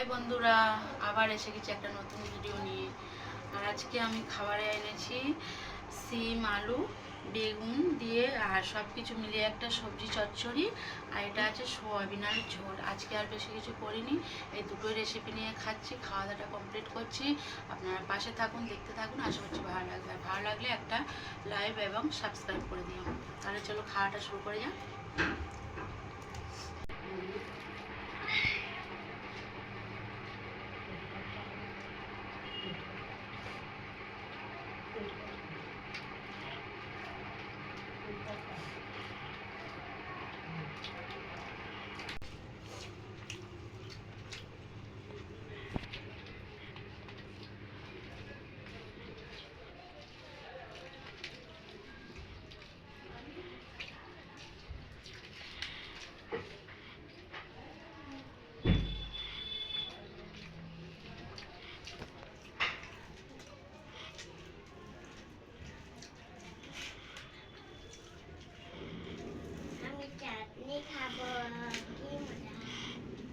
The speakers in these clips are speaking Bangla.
হাই বন্ধুরা, আবার এসে গেছি একটা নতুন ভিডিও নিয়ে। আর আজকে আমি খাবারে এনেছি সিম, আলু, বেগুন দিয়ে আর সব কিছু মিলিয়ে একটা সবজি চচ্চড়ি, আর এটা আছে সোয়াবিন আলুর ঝোল। আজকে আর বেশি কিছু করিনি, এই দুটোই রেসিপি নিয়ে খাচ্ছি। খাওয়া দাওয়াটা কমপ্লিট করছি। আপনারা পাশে থাকুন, দেখতে থাকুন, আশা করছি ভালো লাগবে। আর ভালো লাগলে একটা লাইক এবং সাবস্ক্রাইব করে দিও। তাহলে চলো খাওয়াটা শুরু করে যাক।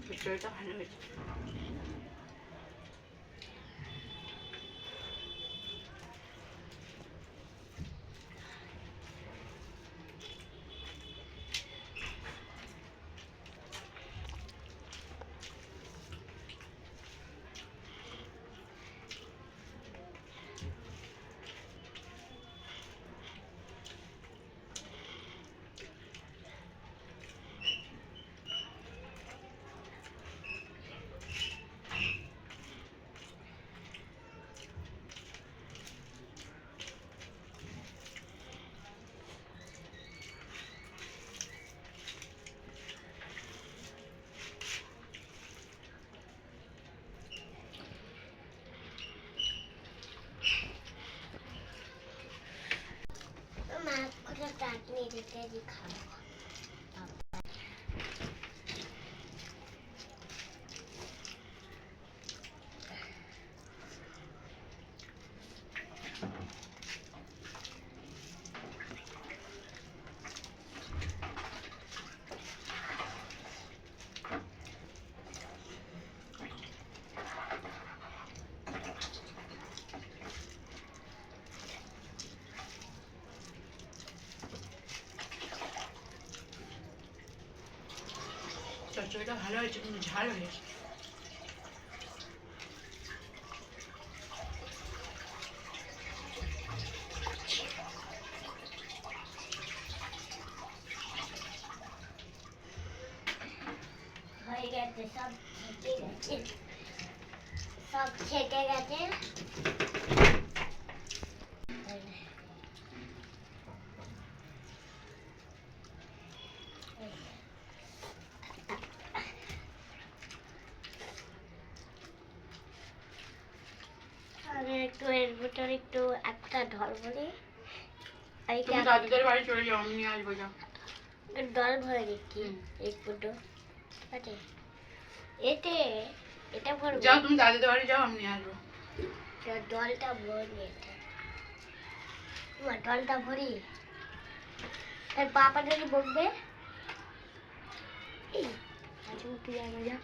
চচ্চড়িটা ভালো হয়েছে। চাটনি দিতে খাবো। চচ্চড়িটা ভালো হয়েছে, কিন্তু ঝাল হয়েছে। হয়ে গেছে, সব ছেঁকে গেছে, সব ছেঁকে গেছে। একটু এর ভিতরে একটু একটা ঢল ভরে দাদুদের বাড়ি চলে যাও, আমি নিয়ে আসবো। যাও, ডল ভরে দিচ্ছি এক ফুটো। আচ্ছা, এতে এটা ভরবো। যাও তুমি দাদুদের বাড়ি যাও, আমি নিয়ে আসবো। ডলটা ভরি, এটা ডলটা ভরি। তার পাপাটা কি বকবে? আজ উঠে যাবে। যা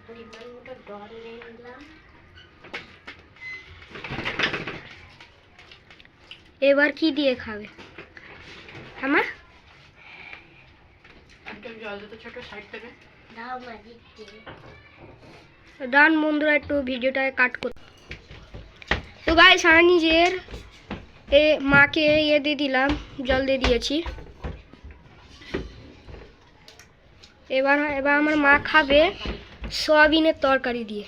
পরিমাণ মতো ডল নিয়ে নিলাম। এবার কি দিয়ে খাবে আমার? ডান বন্ধুরা, একটু ভিডিওটা কাট করতে। তো গাইস, আমি নিজের মাকে দিয়ে দিলাম, জল দিয়ে দিয়েছি। এবার আমার মা খাবে সয়াবিনের তরকারি দিয়ে।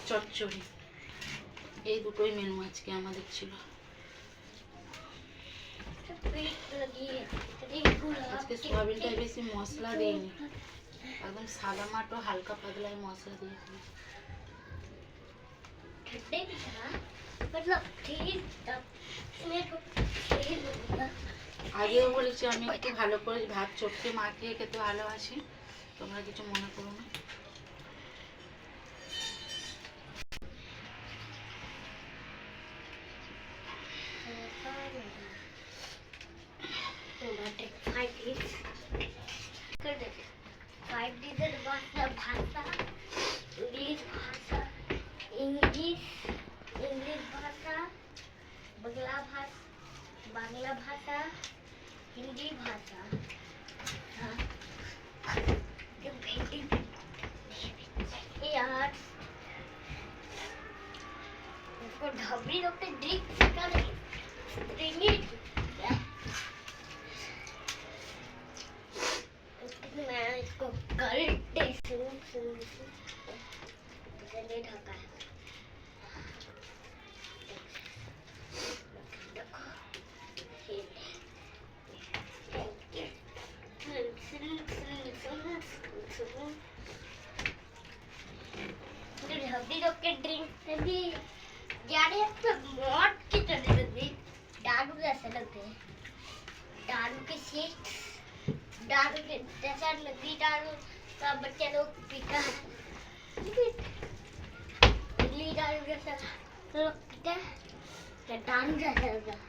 চচ্চড়ি, এই দুটোই মেনু আজকে আমাদের ছিল। আজকে সোয়াবিনটায় বেশি মশলা দিইনি, একদম সাদা মাটো হালকা পাতলায় মশলা দিয়েছি। আগেও বলেছি আমি একটু ভালো করে ভাত চটকে মাখিয়ে খেতে ভালোবাসি, তোমরা কিছু মনে করো না। इंग्लिश भाषा, बांग्ला भाषा, हिंदी भाषा, यार उसको ढबरी डॉक्टर ड्रिंक मैं इसको करते ढका है। ढबरी डॉक्टर ड्रिंक से भी यार मौत की तरह लगती, दारू जैसे लगते हैं, दारू के शेक, दारू के जैसा लगती, दारू का बच्चे लोग पीता है, इडली दारू जैसा लोग पीता है, दारू जैसा लगता है,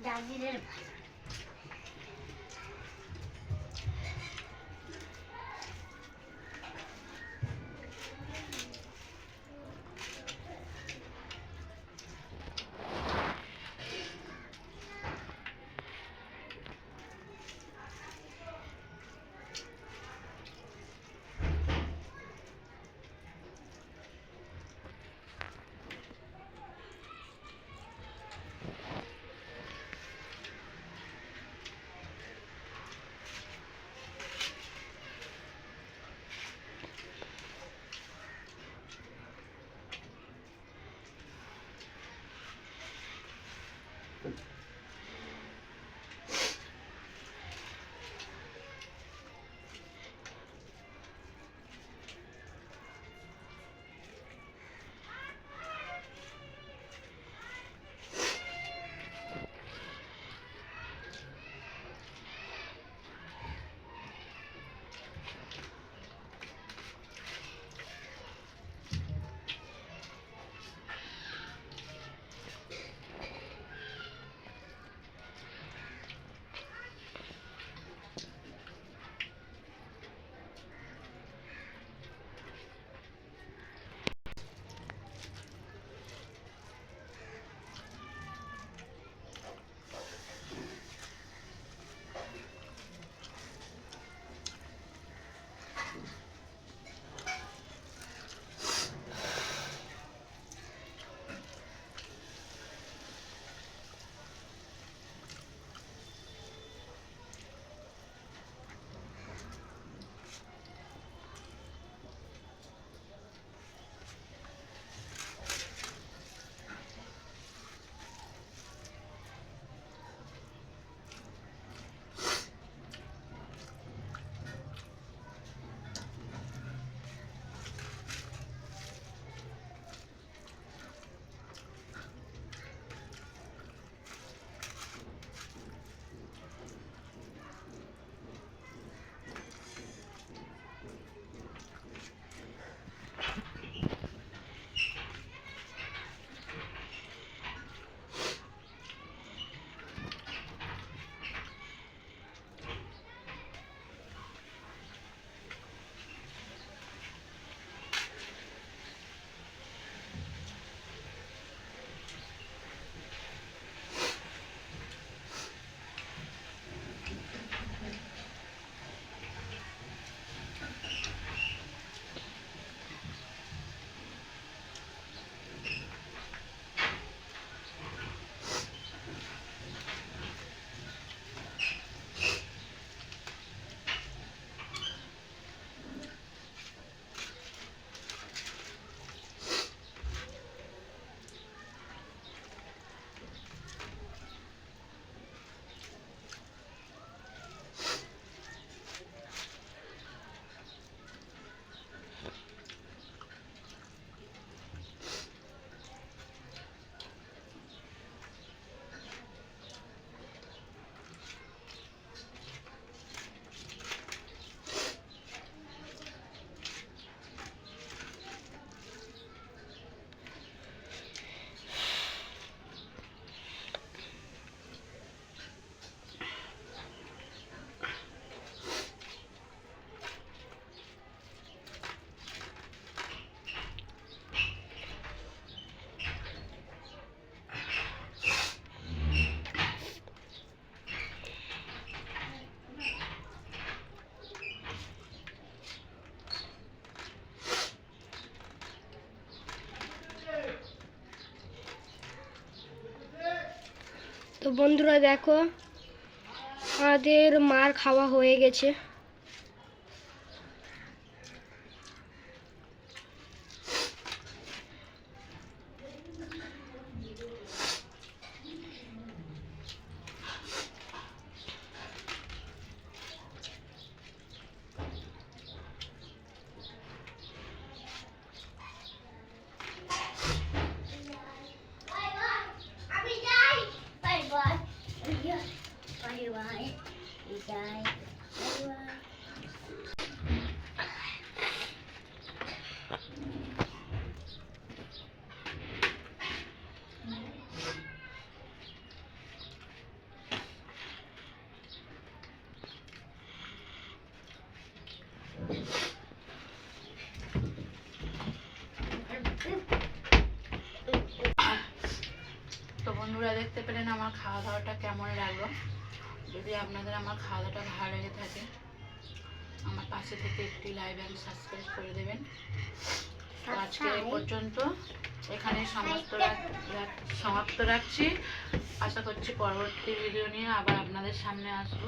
दारू जैसा। তো বন্ধুরা দেখো আমাদের মার খাওয়া হয়ে গেছে। আমি যাই, বাই বাই, বাই বাই, যাই, বাই বাই। তো বন্ধুরা দেখতে পেলেন আমার খাওয়া দাওয়াটা কেমন লাগলো। যদি আপনাদের আমার খাওয়া দাওয়াটা ভালো লেগে থাকে আমার পাশে থেকে একটি লাইক অ্যান্ড সাবস্ক্রাইব করে দেবেন। তো আজকে এই পর্যন্ত এখানে সমাপ্ত রাখছি। আশা করছি পরবর্তী ভিডিও নিয়ে আবার আপনাদের সামনে আসবো।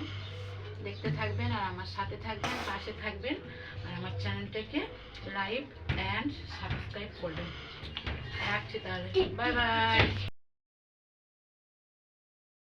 দেখতে থাকবেন আর আমার সাথে থাকবেন, পাশে থাকবেন, আর আমার চ্যানেলটাকে লাইক অ্যান্ড সাবস্ক্রাইব করবেন। রাখছি তাহলে, বাই বাই।